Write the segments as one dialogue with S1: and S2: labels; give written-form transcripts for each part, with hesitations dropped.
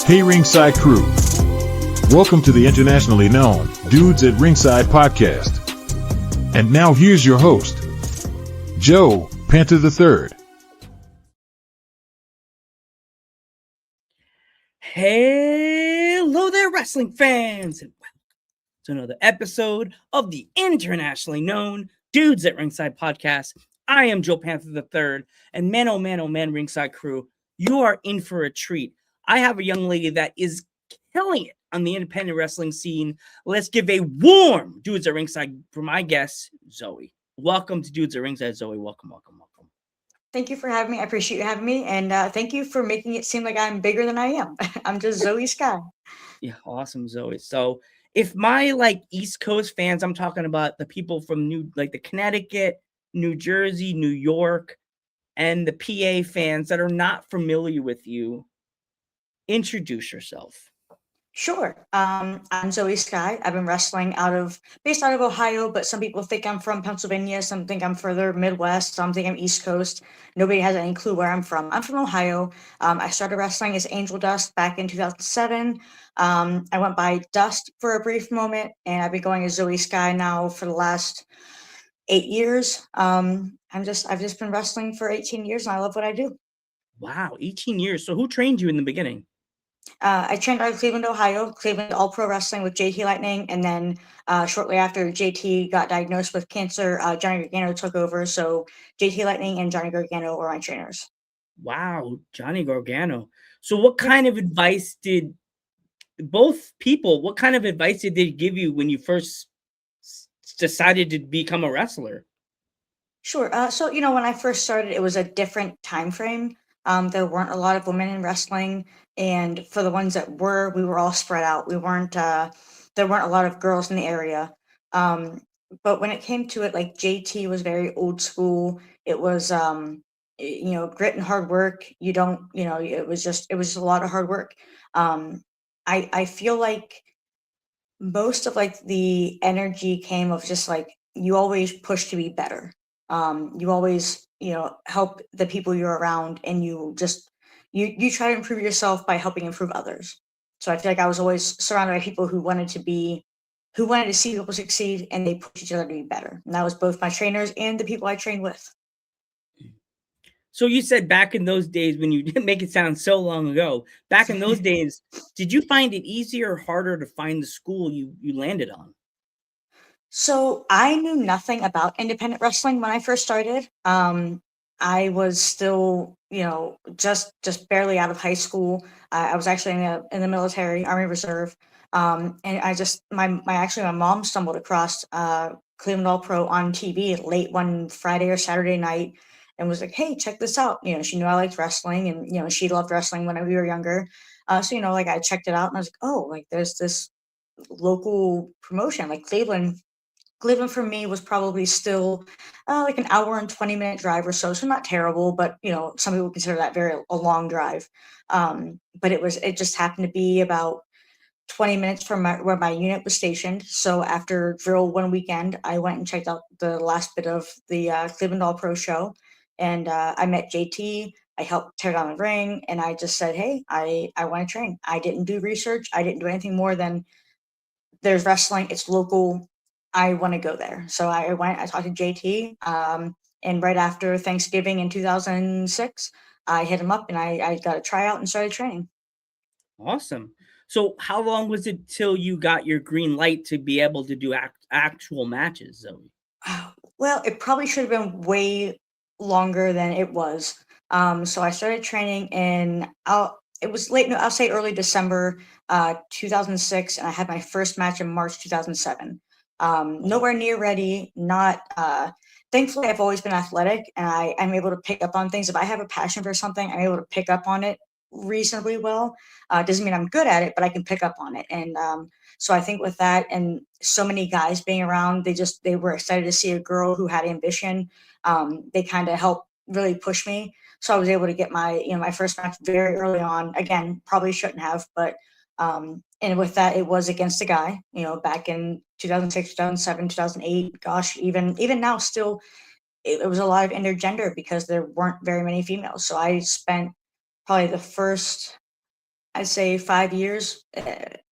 S1: Hey Ringside crew, welcome to the internationally known Dudes at Ringside Podcast. And now here's your host, Joe Panther III.
S2: Hello there, wrestling fans, and welcome to another episode of the internationally known Dudes at Ringside Podcast. I am Joe Panther III, and man, oh man, Ringside crew, you are in for a treat. I have a young lady that is killing it on the independent wrestling scene. Let's give a warm Dudes at Ringside for my guest, Zoey. Welcome to Dudes at Ringside, Zoey. Welcome.
S3: Thank you for having me. I appreciate you having me. And thank you for making it seem like I'm bigger than I am. I'm just Zoey Skye.
S2: Yeah, awesome, Zoey. So if my East Coast fans, I'm talking about the people from the Connecticut, New Jersey, New York, and the PA fans that are not familiar with you, introduce yourself.
S3: Sure. I'm Zoey Skye. I've been wrestling based out of Ohio, but some people think I'm from Pennsylvania. Some think I'm further Midwest. Some think I'm East Coast. Nobody has any clue where I'm from. I'm from Ohio. I started wrestling as Angel Dust back in 2007. I went by Dust for a brief moment, and I've been going as Zoey Skye now for the last 8 years. I've just been wrestling for 18 years, and I love what I do.
S2: Wow, 18 years. So who trained you in the beginning?
S3: I trained out of Cleveland, Ohio, Cleveland All Pro Wrestling with JT Lightning. And then shortly after JT got diagnosed with cancer, Johnny Gargano took over. So JT Lightning and Johnny Gargano were my trainers.
S2: Wow, Johnny Gargano. So what kind of advice did they give you when you first decided to become a wrestler?
S3: Sure. So, when I first started, it was a different time frame. There weren't a lot of women in wrestling, and for the ones that we were all spread out. There weren't a lot of girls in the area. But when it came to it, like JT was very old school. It was, grit and hard work. It was just a lot of hard work. I feel like most of the energy came of just you always push to be better. You always help the people you're around, and you you try to improve yourself by helping improve others. So I feel like I was always surrounded by people who wanted to see people succeed, and they push each other to be better. And that was both my trainers and the people I trained with.
S2: So you said back in those days, when you didn't make it sound so long ago, back in those days, did you find it easier or harder to find the school you landed on?
S3: So I knew nothing about independent wrestling when I first started. I was still, just barely out of high school. I was actually in the military, Army Reserve, and my mom stumbled across Cleveland All Pro on TV late one Friday or Saturday night, and was like, "Hey, check this out." She knew I liked wrestling, and she loved wrestling when we were younger. So I checked it out, and I was like, "Oh, there's this local promotion, like Cleveland." Cleveland for me was probably still like an hour and 20-minute drive or so. So not terrible, but some people consider that a long drive. But it just happened to be about 20 minutes from where my unit was stationed. So after drill one weekend, I went and checked out the last bit of the Cleveland All Pro show. And I met JT. I helped tear down the ring. And I just said, "Hey, I want to train." I didn't do research. I didn't do anything more than, there's wrestling. It's local. I want to go there. So I talked to JT, and right after Thanksgiving in 2006, I hit him up, and I got a tryout and started training.
S2: Awesome. So how long was it till you got your green light to be able to do actual matches, Zoey?
S3: Well, it probably should have been way longer than it was. So I started training I'll say early December 2006, and I had my first match in March 2007. Nowhere near ready. Not Thankfully, I've always been athletic, and I'm able to pick up on things. If I have a passion for something, I'm able to pick up on it reasonably well. Doesn't mean I'm good at it, but I can pick up on it. And so I think with that, and so many guys being around, they were excited to see a girl who had ambition. They kind of helped really push me. So I was able to get my first match very early on. Again, probably shouldn't have, but and with that, it was against a guy, back in 2006, 2007, 2008. Gosh, even now, still, it was a lot of intergender because there weren't very many females. So I spent probably the first I'd say 5 years,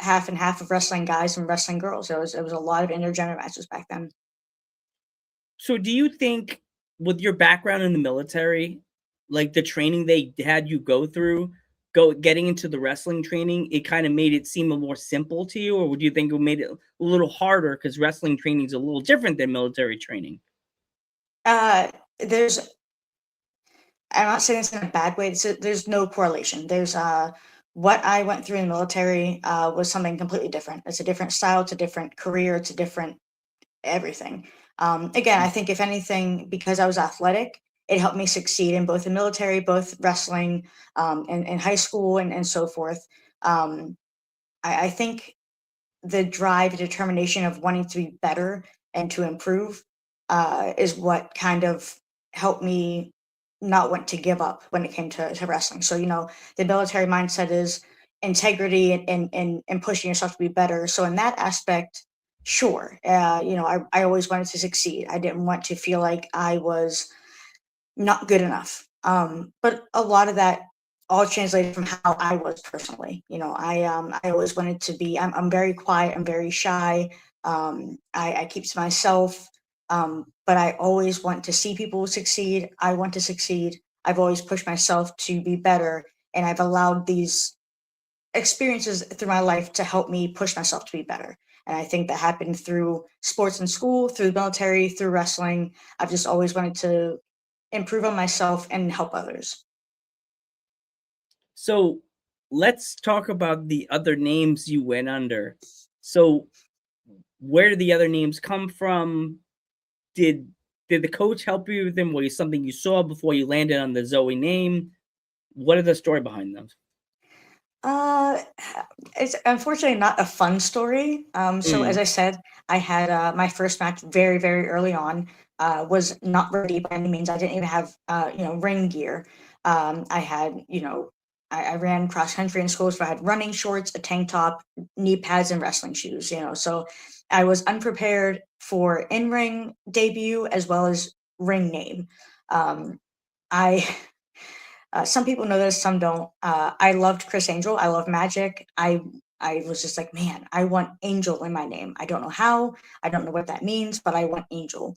S3: half and half of wrestling guys and wrestling girls. It was a lot of intergender matches back then.
S2: So do you think with your background in the military, like the training they had you go through, getting into the wrestling training, it kind of made it seem more simple to you, or would you think it made it a little harder because wrestling training is a little different than military training?
S3: There's I'm not saying this in a bad way. There's no correlation. There's what I went through in the military was something completely different. It's a different style. It's a different career. It's a different everything. Again, I think if anything, because I was athletic, it helped me succeed in both the military, both wrestling, in high school, and so forth. I think the drive, the determination of wanting to be better and to improve is what kind of helped me not want to give up when it came to wrestling. So, the military mindset is integrity and pushing yourself to be better. So in that aspect, sure. I always wanted to succeed. I didn't want to feel like I was not good enough. But a lot of that all translated from how I was personally. I always wanted to be. I'm very quiet. I'm very shy. I keep to myself. But I always want to see people succeed. I want to succeed. I've always pushed myself to be better, and I've allowed these experiences through my life to help me push myself to be better. And I think that happened through sports in school, through the military, through wrestling. I've just always wanted to improve on myself and help others.
S2: So let's talk about the other names you went under. So where did the other names come from? Did the coach help you with them? Was it something you saw before you landed on the Zoey name? What is the story behind them?
S3: It's unfortunately not a fun story. So as I said, I had my first match very, very early on. Was not ready by any means. I didn't even have ring gear. I had I ran cross country in school, so I had running shorts, a tank top, knee pads, and wrestling shoes. So I was unprepared for in-ring debut as well as ring name. I Some people know this, some don't. I loved Chris Angel. I love Magic. I was just like, man, I want Angel in my name. I don't know how. I don't know what that means, but I want Angel.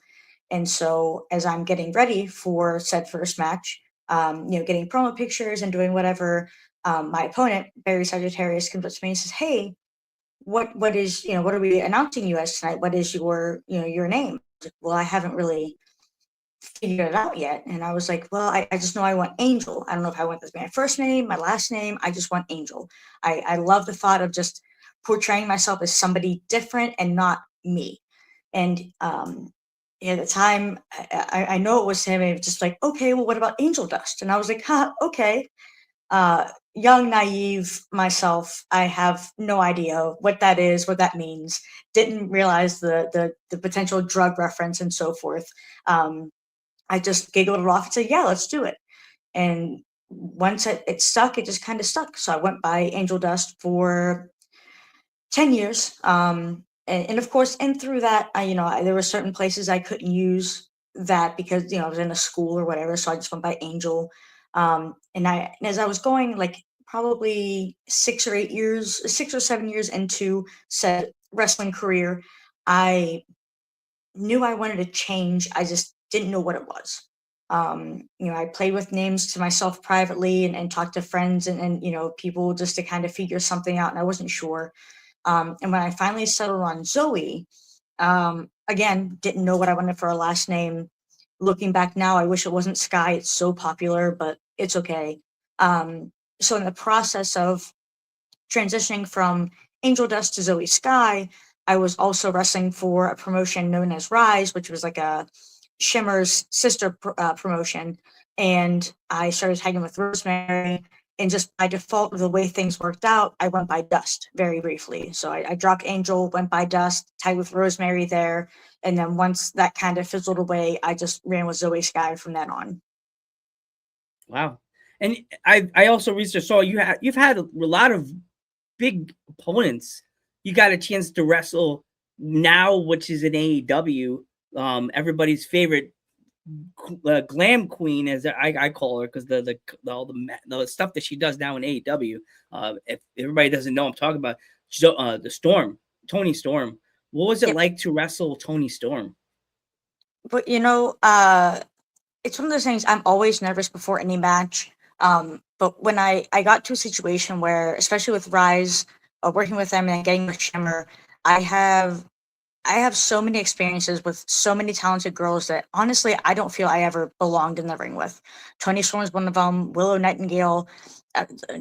S3: And so as I'm getting ready for said first match, getting promo pictures and doing whatever, my opponent, Barry Sagittarius, comes up to me and says, hey, what is, what are we announcing you as tonight? What is your name? Well, I haven't really figured it out yet. And I was like, well, I just know I want Angel. I don't know if I want this my first name, my last name. I just want Angel. I love the thought of just portraying myself as somebody different and not me. And at the time, I know it was him. And it was just like, okay, well, what about Angel Dust? And I was like, okay. Young, naive myself, I have no idea what that is, what that means. Didn't realize the potential drug reference and so forth. I just giggled it off and said, yeah, let's do it. And once it stuck, it just kind of stuck. So I went by Angel Dust for 10 years. And of course, and through that, there were certain places I couldn't use that because, I was in a school or whatever. So I just went by Angel. And as I was going, like probably 6 or 7 years into said wrestling career, I knew I wanted to change. I just didn't know what it was. I played with names to myself privately and talked to friends and people just to kind of figure something out. And I wasn't sure. And when I finally settled on Zoey, again, didn't know what I wanted for a last name. Looking back now, I wish it wasn't Skye. It's so popular, but it's okay. So in the process of transitioning from Angel Dust to Zoey Skye, I was also wrestling for a promotion known as Rise, which was like a Shimmer's sister promotion. And I started tagging with Rosemary. And just by default of the way things worked out, I went by Dust very briefly. So I dropped Angel, went by Dust, tagged with Rosemary there. And then once that kind of fizzled away, I just ran with Zoey Skye from then on.
S2: Wow. And I also recently saw you've had a lot of big opponents. You got a chance to wrestle now, which is in AEW, everybody's favorite glam queen, as I call her, because all the stuff that she does now in AEW. If everybody doesn't know, I'm talking about the Storm, Tony Storm. What was it
S3: Yep.
S2: like to wrestle Tony Storm?
S3: But it's one of those things. I'm always nervous before any match. But when I got to a situation where, especially with Rise, working with them and getting with Shimmer, I have I have so many experiences with so many talented girls that honestly I don't feel I ever belonged in the ring with. Tony Storm is one of them. Willow Nightingale,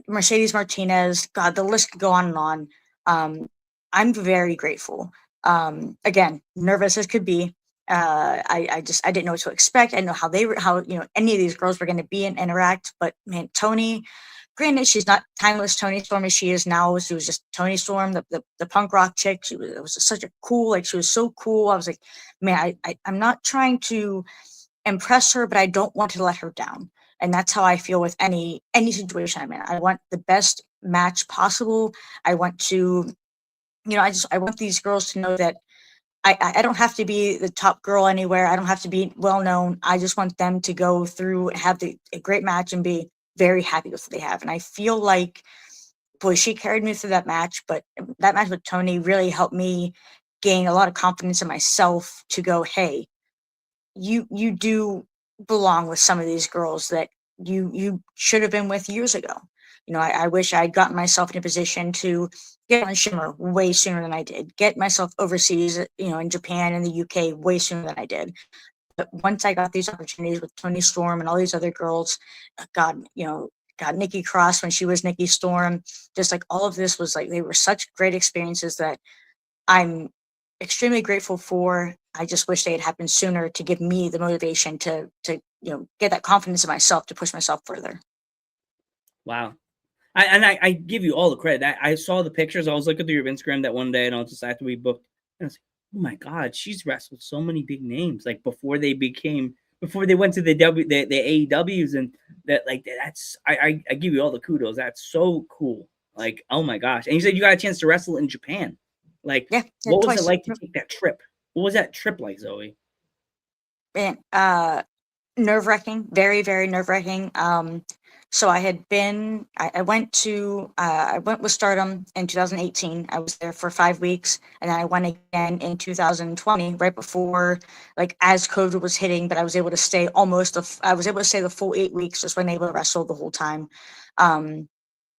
S3: Mercedes Martinez. God, the list could go on and on. I'm very grateful. Again, nervous as could be. I didn't know what to expect. I didn't know how any of these girls were going to be and interact. But man, Tony, granted, she's not timeless Tony Storm as she is now. She was just Tony Storm, the punk rock chick. It was such a cool, like she was so cool. I was like, man, I'm not trying to impress her, but I don't want to let her down. And that's how I feel with any situation I'm in. I want the best match possible. I want to, I want these girls to know that I don't have to be the top girl anywhere. I don't have to be well known. I just want them to go through and have a great match and be very happy with what they have. And I feel like, boy, she carried me through that match, but that match with Tony really helped me gain a lot of confidence in myself to go, hey, you do belong with some of these girls that you should have been with years ago. I wish I'd gotten myself in a position to get on Shimmer way sooner than I did, get myself overseas, in Japan and the UK way sooner than I did. But once I got these opportunities with Tony Storm and all these other girls, God, Nikki Cross when she was Nikki Storm, just like all of this was like, they were such great experiences that I'm extremely grateful for. I just wish they had happened sooner to give me the motivation to get that confidence in myself to push myself further.
S2: Wow. I give you all the credit. I saw the pictures. I was looking through your Instagram that one day, and I was just after we booked, and I was like, oh my God, she's wrestled so many big names. Like before they went to the AEWs, and that's I give you all the kudos. That's so cool. Like, oh my gosh. And you said you got a chance to wrestle in Japan. Like,
S3: Yeah,
S2: what was
S3: twice.
S2: it like to take that trip? What was that trip like, Zoey?
S3: Man, nerve-wracking, very, very nerve-wracking. So I went with Stardom in 2018. I was there for 5 weeks, and then I went again in 2020, right before, like, as COVID was hitting, but I was able to stay the full 8 weeks, just wasn't able to wrestle the whole time.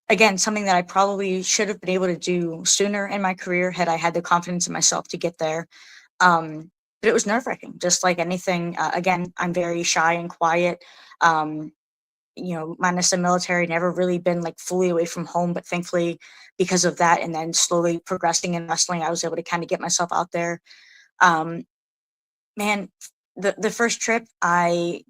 S3: Again, something that I probably should have been able to do sooner in my career had I had the confidence in myself to get there. But it was nerve-wracking, just like anything. Again, I'm very shy and quiet. Minus the military, never really been like fully away from home, but thankfully because of that and then slowly progressing in wrestling, I was able to kind of get myself out there. Man, the first trip I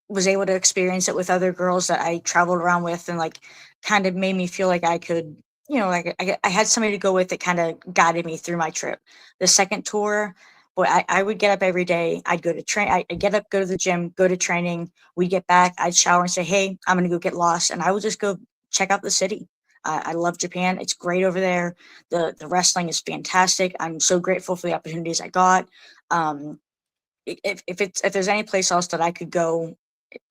S3: was able to experience it with other girls that I traveled around with, and like kind of made me feel like I could, like I had somebody to go with that kind of guided me through my trip. The second tour, boy, I would get up every day. I'd go to train. I'd get up, go to the gym, go to training. We'd get back. I'd shower and say, hey, I'm going to go get lost. And I would just go check out the city. I love Japan. It's great over there. The wrestling is fantastic. I'm so grateful for the opportunities I got. If there's any place else that I could go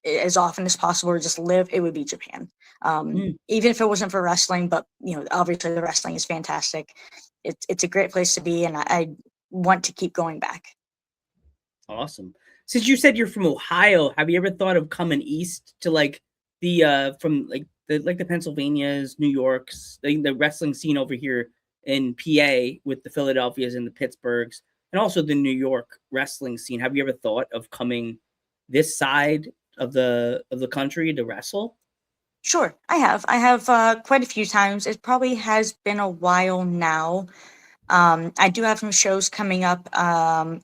S3: as often as possible or just live, it would be Japan. Even if it wasn't for wrestling, but obviously the wrestling is fantastic. It's a great place to be, and I want to keep going back.
S2: Awesome. Since you said you're from Ohio, have you ever thought of coming east to like the Pennsylvanias, New Yorks, the wrestling scene over here in PA with the Philadelphias and the Pittsburghs, and also the New York wrestling scene? Have you ever thought of coming this side of the country to wrestle?
S3: Sure, I have. I have quite a few times. It probably has been a while now. I do have some shows coming up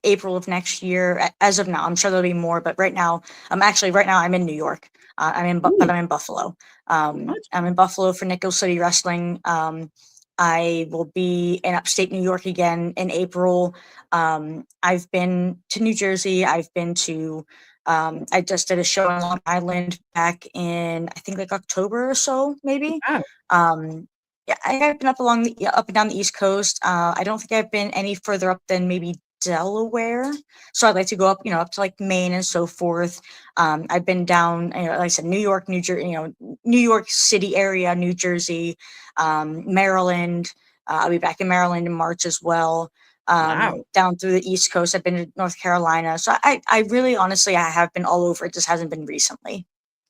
S3: April of next year. As of now, I'm sure there'll be more, but right now I'm in New York. I'm in Buffalo. I'm in Buffalo for Nickel City Wrestling. I will be in upstate New York again in April. I've been to New Jersey. I've been to I just did a show in Long Island back in, I think, like October or so, maybe.
S2: Wow.
S3: Yeah, I've been up and down the East Coast. I don't think I've been any further up than maybe Delaware. So I'd like to go up, up to like Maine and so forth. I've been down, like I said, New York, New Jersey, New York City area, New Jersey, Maryland. I'll be back in Maryland in March as well.
S2: Wow.
S3: Down through the East Coast. I've been to North Carolina. So I really, honestly, I have been all over. It just hasn't been recently.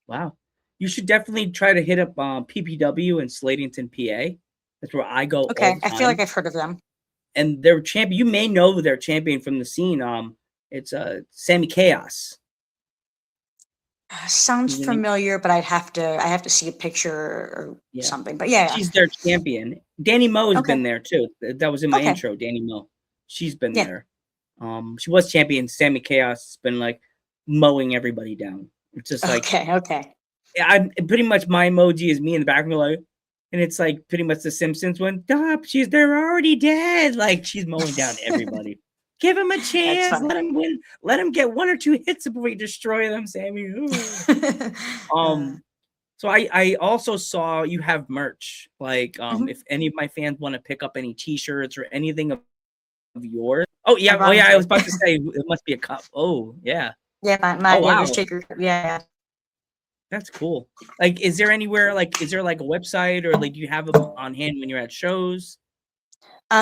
S2: Wow. You should definitely try to hit up PPW in Slatington, PA. That's where I go all
S3: Okay.
S2: the
S3: I feel like
S2: time.
S3: I've heard of them.
S2: And their champion, you may know their champion from the scene. It's Sammy Chaos.
S3: Sounds
S2: Mhm.
S3: familiar, but I have to see a picture or
S2: Yeah.
S3: something. But yeah.
S2: She's their champion. Danny Moe has
S3: Okay.
S2: been there too. That was in my
S3: Okay.
S2: intro. Danny Moe. She's been
S3: Yeah.
S2: there. She was champion. Sammy Chaos has been like mowing everybody down. It's just like
S3: Okay.
S2: I'm pretty much my emoji is me in the background, like, and it's like pretty much the Simpsons one. Stop! They're already dead. Like she's mowing down everybody. Give him a
S3: That's
S2: chance.
S3: funny.
S2: Let him win. Let him get 1 or 2 hits before you destroy them, Sammy. So I also saw you have merch. Like
S3: Mhm.
S2: if any of my fans want to pick up any T-shirts or anything of yours. Oh yeah.
S3: Ron
S2: I was
S3: Jake.
S2: about to say it must be a cup. Oh yeah.
S3: Yeah,
S2: Oh
S3: yeah,
S2: wow.
S3: just take your yeah.
S2: That's cool. Like, is there anywhere is there like a website or like do you have them on hand when you're at shows?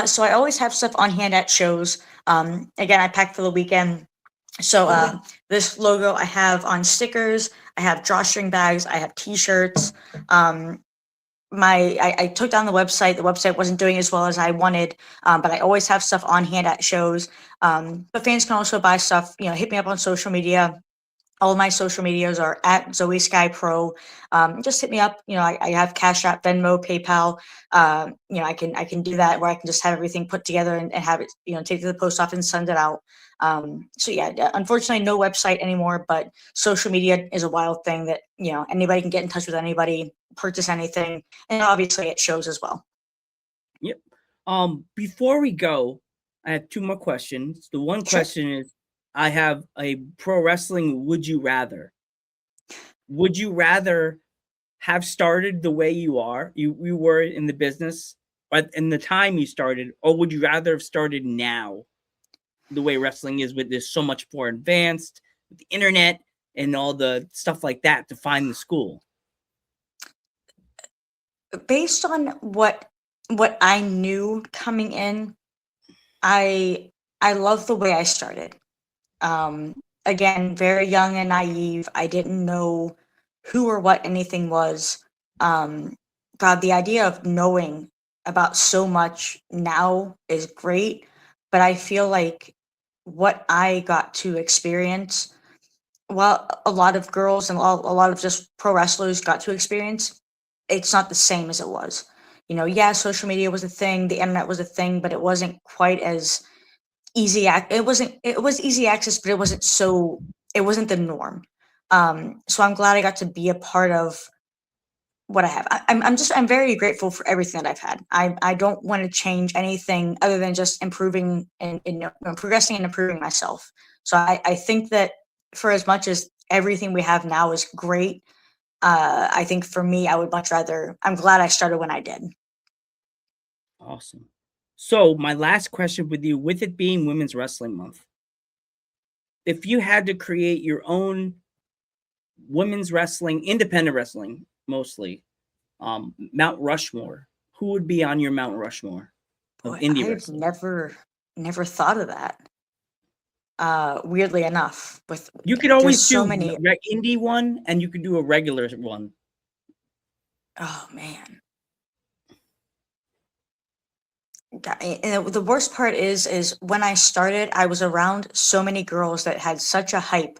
S3: So I always have stuff on hand at shows. Again, I pack for the weekend. So this logo I have on stickers. I have drawstring bags. I have T-shirts. I took down the website. The website wasn't doing as well as I wanted, but I always have stuff on hand at shows. But fans can also buy stuff. Hit me up on social media. All of my social medias are at Zoey Skye Pro. Just hit me up. I have Cash App, Venmo, PayPal. I can do that where I can just have everything put together and have it, take to the post office and send it out. So yeah, unfortunately, no website anymore, but social media is a wild thing that, anybody can get in touch with anybody, purchase anything. And obviously it shows as well.
S2: Yep. Before we go, I have 2 more questions. The one
S3: Sure.
S2: question is, I have a pro wrestling would you rather. Would you rather have started the way you were in the business or in the time you started, or would you rather have started now the way wrestling is with this so much more advanced with the internet and all the stuff like that to find the school?
S3: Based on what I knew coming in, I love the way I started. Again, very young and naive. I didn't know who or what anything was. God, the idea of knowing about so much now is great, but I feel like what I got to experience, well, a lot of girls and a lot of just pro wrestlers got to experience, it's not the same as it was. Yeah, social media was a thing, the internet was a thing, but it wasn't quite as easy. It was easy access, but it wasn't the norm. So I'm glad I got to be a part of what I have. I'm very grateful for everything that I've had. I don't want to change anything other than just improving and progressing and improving myself. So I think that for as much as everything we have now is great, I think for me, I would much rather. I'm glad I started when I did.
S2: Awesome. So my last question with you, with it being Women's Wrestling Month, if you had to create your own women's wrestling, independent wrestling, mostly, Mount Rushmore, who would be on your Mount Rushmore of
S3: Boy,
S2: indie
S3: I've
S2: wrestling?
S3: never thought of that. Weirdly enough,
S2: You could
S3: there's
S2: always
S3: so
S2: do
S3: many.
S2: indie one, and you could do a regular one.
S3: Oh man. And the worst part is when I started, I was around so many girls that had such a hype.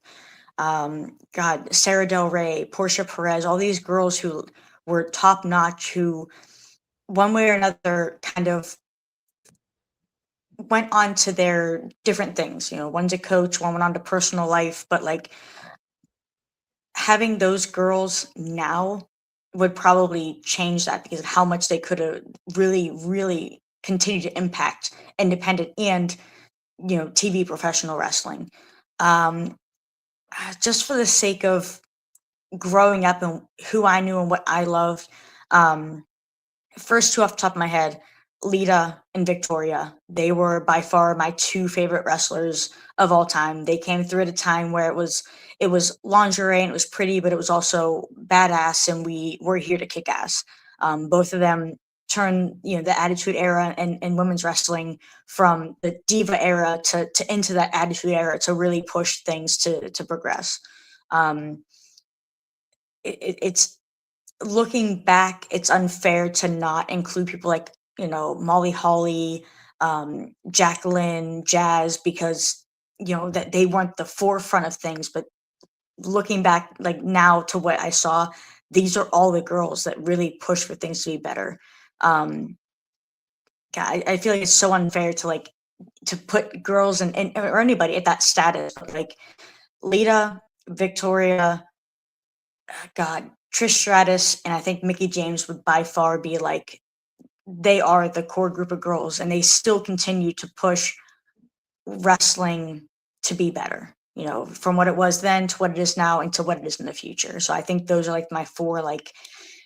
S3: God, Sarah Del Rey, Portia Perez, all these girls who were top notch, who one way or another kind of went on to their different things. One's a coach, one went on to personal life, but like having those girls now would probably change that because of how much they could have really, really continued to impact independent and TV professional wrestling. Um, just for the sake of growing up and who I knew and what I loved. First two off the top of my head, Lita and Victoria. They were by far my two favorite wrestlers of all time. They came through at a time where it was lingerie and it was pretty, but it was also badass, and we were here to kick ass. Both of them turned, the Attitude Era and women's wrestling from the Diva era to into that Attitude Era to really push things to progress. It's looking back, it's unfair to not include people like, Molly Holly, Jacqueline, Jazz, because that they weren't the forefront of things. But looking back, like now to what I saw, these are all the girls that really push for things to be better. I feel like it's so unfair to put girls and or anybody at that status. Like Lita, Victoria, God, Trish Stratus, and I think Mickey James would by far be like, they are the core group of girls, and they still continue to push wrestling to be better, from what it was then to what it is now and to what it is in the future. So I think those are like my four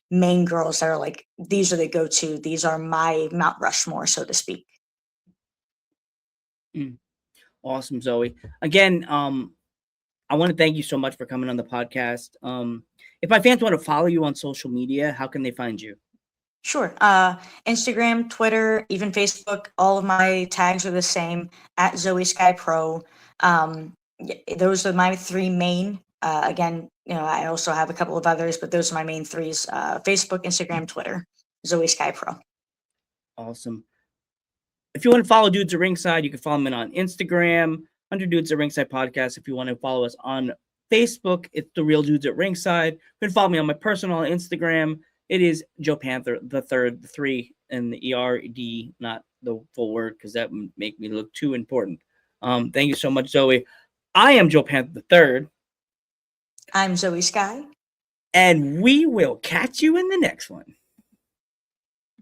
S3: main girls that are like, these are the go-to, these are my Mount Rushmore, so to speak.
S2: Awesome, Zoey. Again, I want to thank you so much for coming on the podcast. If my fans want to follow you on social media, how can they find you?
S3: Sure. Instagram, Twitter, even Facebook, all of my tags are the same, at Zoey Skye Pro. Those are my three main. Again, I also have a couple of others, but those are my main threes. Facebook, Instagram, Twitter, Zoey Skye Pro.
S2: Awesome. If you want to follow Dudes at Ringside, you can follow them on Instagram under Dudes at Ringside Podcast. If you want to follow us on Facebook, it's The Real Dudes at Ringside. You can follow me on my personal Instagram. It is Joe Panther, the third, the 3, and the ERD, not the full word, because that would make me look too important. Thank you so much, Zoey. I am Joe Panther the third.
S3: I'm Zoey Skye.
S2: And we will catch you in the next one.